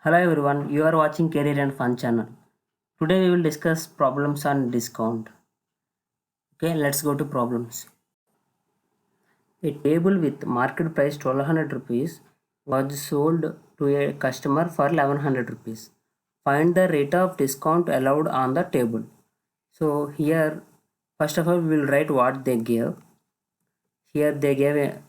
Hello everyone, you are watching Career and Fun channel. Today we will discuss problems on discount. Okay, let's go to problems. A table with market price 1200 rupees was sold to a customer for 1100 rupees. Find the rate of discount allowed on the table. So here, first of all, we will write what they gave. Here they gave a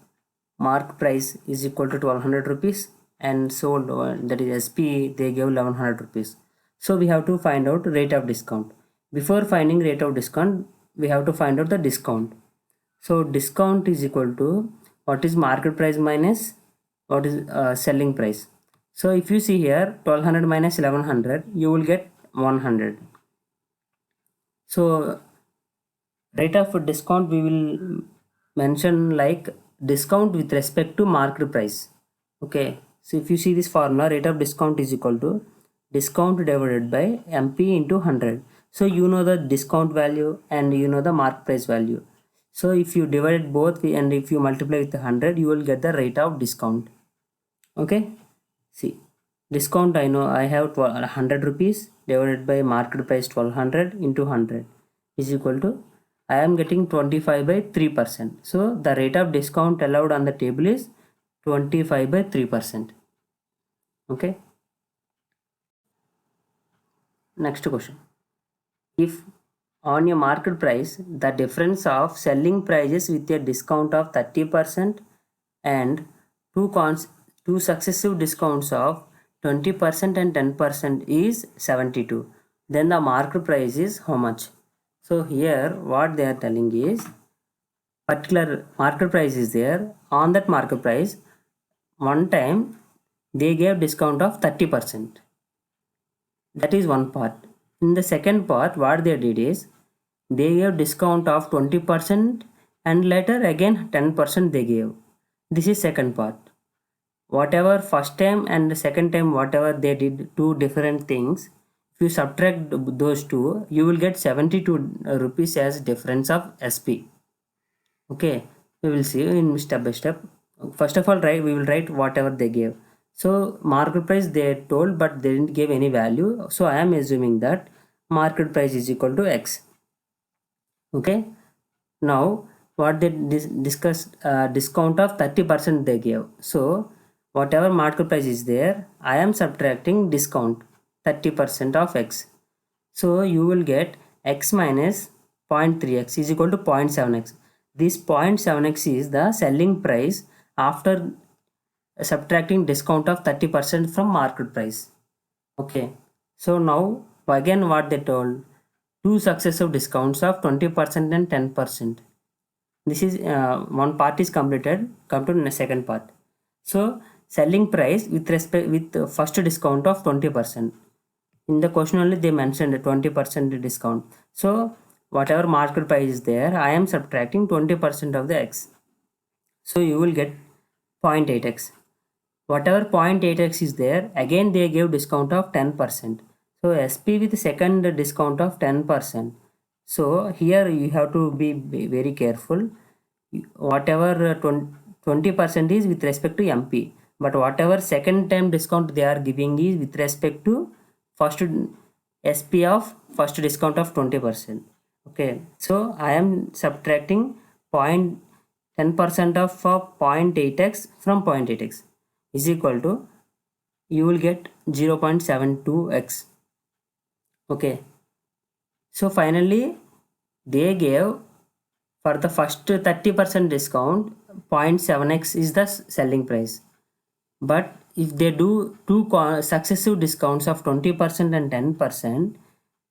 mark price is equal to 1200 rupees and sold that is SP they gave 1100 rupees. So we have to find out rate of discount. Before finding rate of discount, we have to find out the discount. So discount is equal to what is market price minus what is selling price. So if you see here 1200 minus 1100, you will get 100. So rate of discount we will mention like discount with respect to market price. Okay, so if you see this formula, rate of discount is equal to discount divided by MP into 100. So you know the discount value and you know the market price value. So if you divide both and if you multiply with 100, you will get the rate of discount. Okay, see discount I know I have 100 rupees divided by market price 1200 into 100 is equal to I am getting 25 by 3%. So the rate of discount allowed on the table is 25 by 3%. Okay. Next question. If on a market price, the difference of selling prices with a discount of 30% and two successive discounts of 20% and 10% is 72, then the market price is how much? So here what they are telling is particular market price is there. On that market price, one time they gave discount of 30%. That is one part. In the second part, what they did is they gave discount of 20% and later again 10% they gave. This is second part. Whatever first time and the second time whatever they did two different things, if you subtract those two, you will get 72 rupees as difference of SP. Okay, we will see in step by step. First of all, we will write whatever they gave. So market price they told, but they didn't give any value. So I am assuming that market price is equal to X. Okay. Now what they discussed discount of 30% they gave. So whatever market price is there, I am subtracting discount 30% of X. So you will get X minus 0.3x is equal to 0.7x. This 0.7x is the selling price after subtracting discount of 30% from market price. Okay, so now again what they told, two successive discounts of 20% and 10%. This is one part is completed. Come to the second part. So selling price with respect with first discount of 20%. In the question only they mentioned a 20% discount. So whatever market price is there, I am subtracting 20% of the X. So you will get 0.8x. Whatever 0.8x is there, again they give discount of 10%. So SP with second discount of 10%. So here you have to be very careful. Whatever 20% is with respect to MP, but whatever second time discount they are giving is with respect to first SP of first discount of 20%. Okay, so I am subtracting 10% of 0.8x from 0.8x is equal to you will get 0.72x. Okay, so finally they gave for the first 30% discount 0.7x is the selling price, but if they do two successive discounts of 20% and 10%,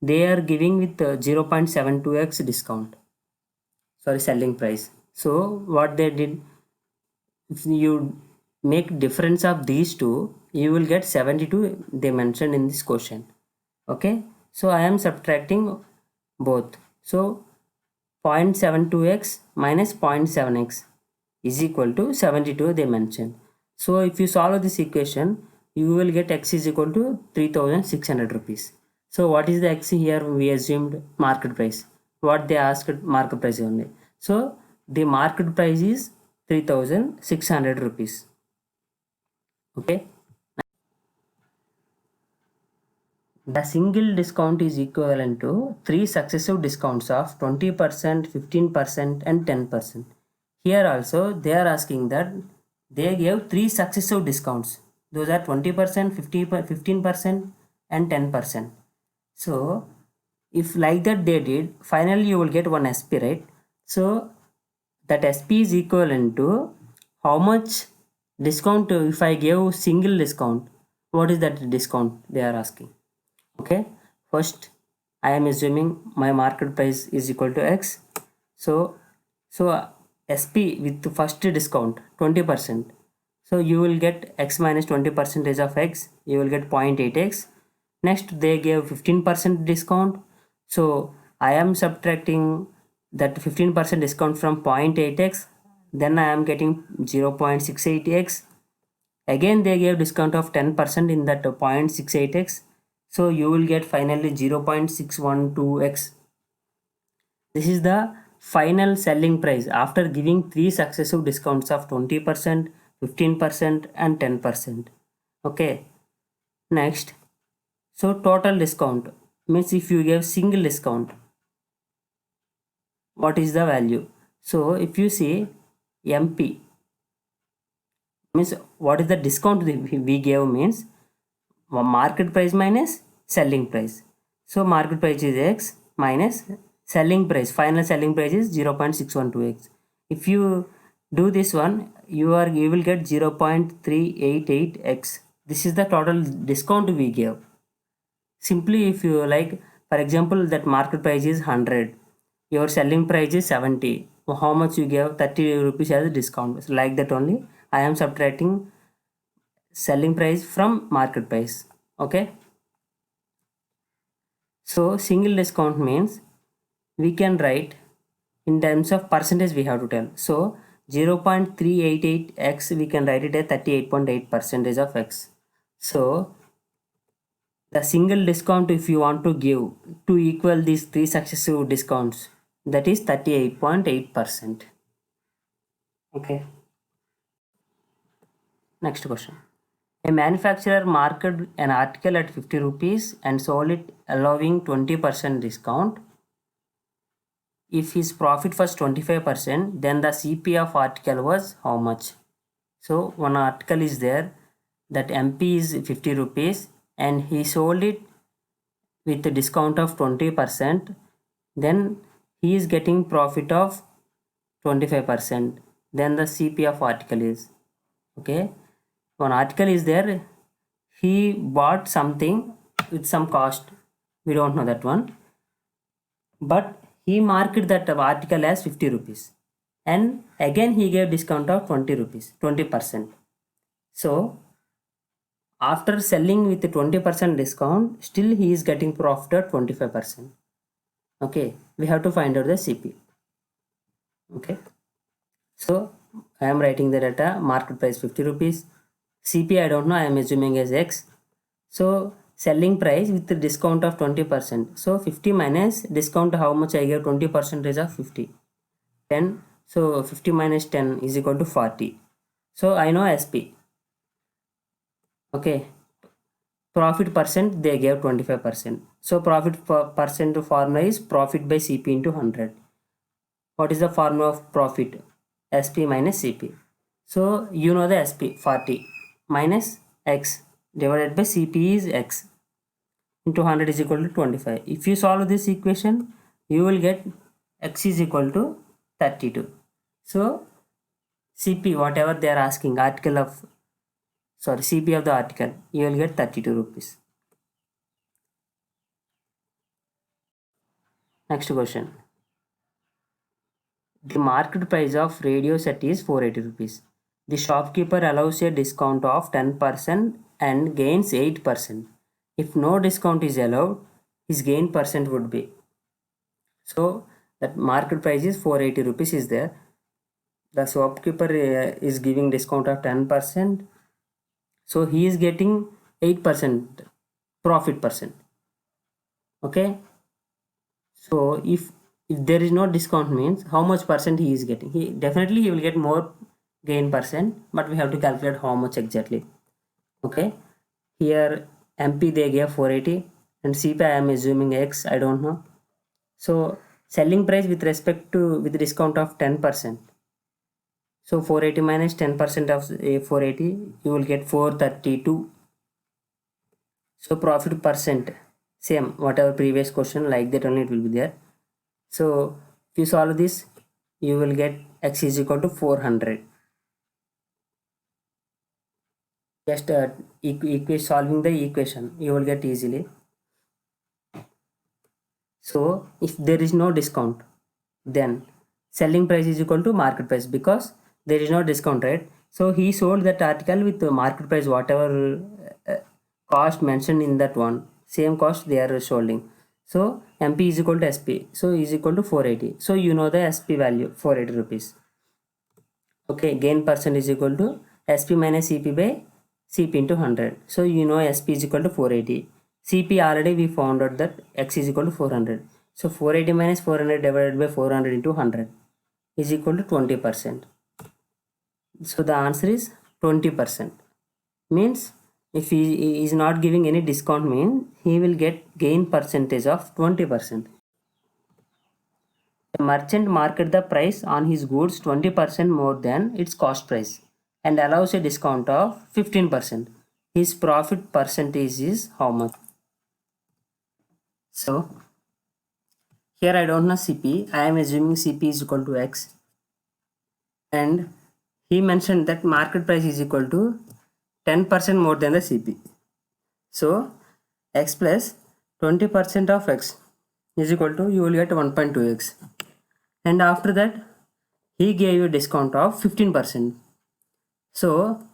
they are giving with 0.72x discount, sorry, selling price. So what they did, if you make difference of these two, you will get 72 they mentioned in this question. Okay, so I am subtracting both. So 0.72x minus 0.7x is equal to 72 they mentioned. So if you solve this equation, you will get X is equal to 3600 rupees. So what is the X here? We assumed market price. What they asked market price only. So the market price is 3600 rupees. Okay. the single discount is equivalent to 3 successive discounts of 20%, 15% and 10%. Here also they are asking that they gave 3 successive discounts. Those are 20%, 15% and 10%. So if like that they did, finally you will get one SP, right? So that SP is equivalent to how much discount if I give single discount. What is that discount they are asking? Okay, first I am assuming my market price is equal to X. So SP with the first discount 20%. So you will get X minus 20% of X, you will get 0.8X. Next they gave 15% discount, so I am subtracting that 15% discount from 0.8X, then I am getting 0.68X. Again they gave discount of 10% in that 0.68X, so you will get finally 0.612X. This is the final selling price after giving 3 successive discounts of 20%, 15% and 10%. Okay, next, so total discount means if you give single discount, what is the value? So if you see MP means what is the discount we gave means market price minus selling price. So market price is X minus selling price, final selling price is 0.612X. if you do this one, you will get 0.388X. this is the total discount we gave. Simply if you like, for example that market price is 100, your selling price is 70, how much you gave? 30 rupees as a discount. So like that only I am subtracting selling price from market price. Okay, so single discount means we can write in terms of percentage, we have to tell. So 0.388X we can write it as 38.8% of X. So the single discount if you want to give to equal these 3 successive discounts, that is 38.8%. Okay, next question. A manufacturer marketed an article at 50 rupees and sold it allowing 20% discount. If his profit was 25%, then the CP of article was how much? So one article is there that MP is 50 rupees and he sold it with a discount of 20%, then he is getting profit of 25%, then the CP of article is, okay, one article is there, he bought something with some cost, we don't know that one, but he marked that article as 50 rupees and again he gave discount of 20 rupees, 20%. So after selling with the 20% discount, still he is getting profit at 25%. Okay, we have to find out the CP. Okay, so I am writing the data, market price 50 rupees, CP I don't know, I am assuming as X. So selling price with the discount of 20%, so 50 minus discount, how much I gave? 20% of 50, 10. So 50 minus 10 is equal to 40. So I know SP. Okay, profit percent they gave 25%, so profit percent formula is profit by CP into 100. What is the formula of profit? SP minus CP. So you know the SP 40 minus X divided by CP is X into 100 is equal to 25. If you solve this equation, you will get X is equal to 32. So CP whatever they are asking, article of CP of the article, you will get 32 rupees. Next question. The market price of radio set is 480 rupees. The shopkeeper allows a discount of 10% and gains 8%. If no discount is allowed, his gain percent would be. So that market price is 480 rupees is there. The shopkeeper is giving discount of 10%. So he is getting 8% profit percent. Okay. So if there is no discount means how much percent he is getting? He definitely he will get more gain percent, but we have to calculate how much exactly. Okay. Here MP they gave 480 and CP I am assuming X, I don't know. So selling price with respect to with discount of 10%. So 480 minus 10% of 480, you will get 432. So profit percent, same whatever previous question, like that only it will be there. So if you solve this, you will get X is equal to 400. Just solving the equation, you will get easily. So if there is no discount, then selling price is equal to market price, because there is no discount, right? So he sold that article with the market price, whatever cost mentioned in that one, same cost they are selling. So MP is equal to SP, so is equal to 480. So you know the SP value, 480 rupees. Okay, gain percent is equal to SP minus CP by CP into 100. So you know SP is equal to 480. CP already we found out that X is equal to 400. So 480 minus 400 divided by 400 into 100 is equal to 20%. So the answer is 20%. Means if he is not giving any discount, means he will get gain percentage of 20%. A merchant market the price on his goods 20% more than its cost price and allows a discount of 15%. His profit percentage is how much? So here I don't know CP. I am assuming CP is equal to X. And he mentioned that market price is equal to 10% more than the CP. So X plus 20% of X is equal to, you will get 1.2X. And after that, he gave you a discount of 15%. So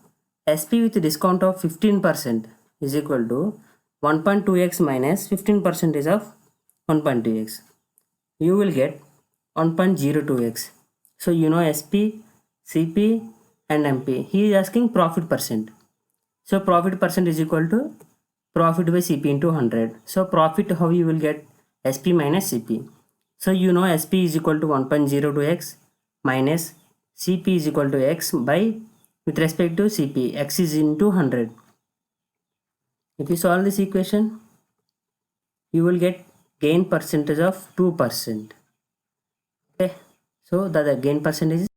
SP with a discount of 15% is equal to 1.2x minus 15% of 1.2x. You will get 1.02x. So you know SP, CP and MP. He is asking profit percent. So profit percent is equal to profit by CP into 100. So profit, how you will get? SP minus CP. So you know SP is equal to 1.02x minus CP is equal to X by, with respect to CP, X is into 100. If you solve this equation, you will get gain percentage of 2%. Okay, so the gain percentage is.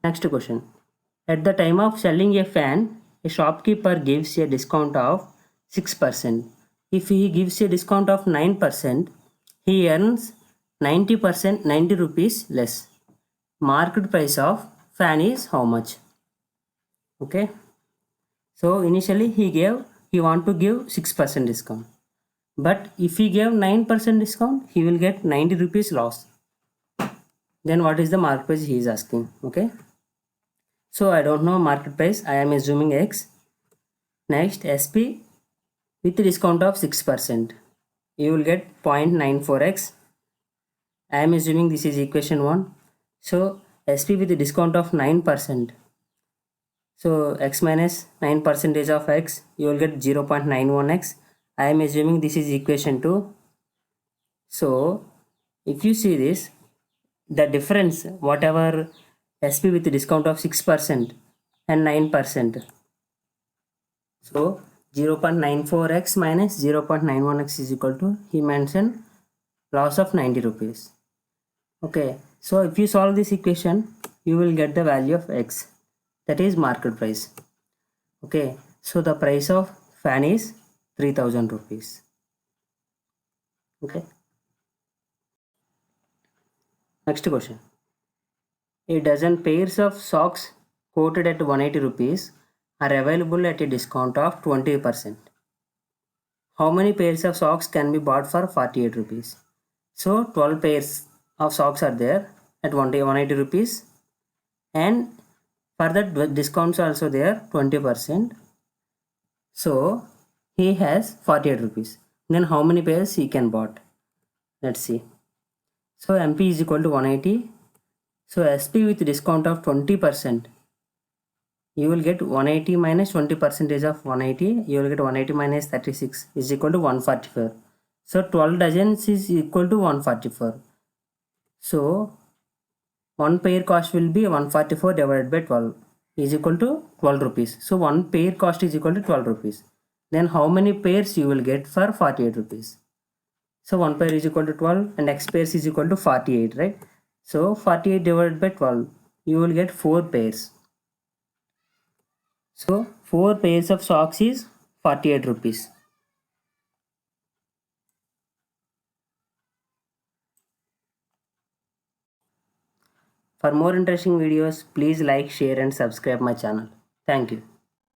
Next question. At the time of selling a fan, a shopkeeper gives a discount of 6%. If he gives a discount of 9%, he earns 90%, 90 rupees less. Market price of fan is how much? Okay. So initially he want to give 6% discount. But if he gave 9% discount, he will get 90 rupees loss. Then what is the market price he is asking? Okay. So I don't know market price. I am assuming X. Next, SP with discount of 6. You will get 0.94x. I am assuming this is equation 1. So SP with the discount of 9%. So x minus 9% of x, you will get 0.91x. I am assuming this is equation 2. So if you see this, the difference, whatever SP with the discount of 6% and 9%. So 0.94x minus 0.91x is equal to, he mentioned, loss of 90 rupees. Okay, so if you solve this equation, you will get the value of X, that is market price. Okay, so the price of fan is 3000 rupees. Okay. Next question. A dozen pairs of socks quoted at 180 rupees are available at a discount of 20%. How many pairs of socks can be bought for 48 rupees? So 12 pairs of socks are there at 180 rupees, and for that discounts also there 20%. So he has 48 rupees. Then how many pairs he can bought? Let's see. So MP is equal to 180. So SP with discount of 20%, you will get 180 minus 20% of 180. You will get 180 minus 36 is equal to 144. So 12 dozens is equal to 144. So one pair cost will be 144 divided by 12 is equal to 12 rupees. So one pair cost is equal to 12 rupees. then how many pairs you will get for 48 rupees? So 1 pair is equal to 12 and x pairs is equal to 48, right? So 48 divided by 12, you will get 4 pairs. So 4 pairs of socks is 48 rupees. For more interesting videos, please like, share and subscribe my channel. Thank you.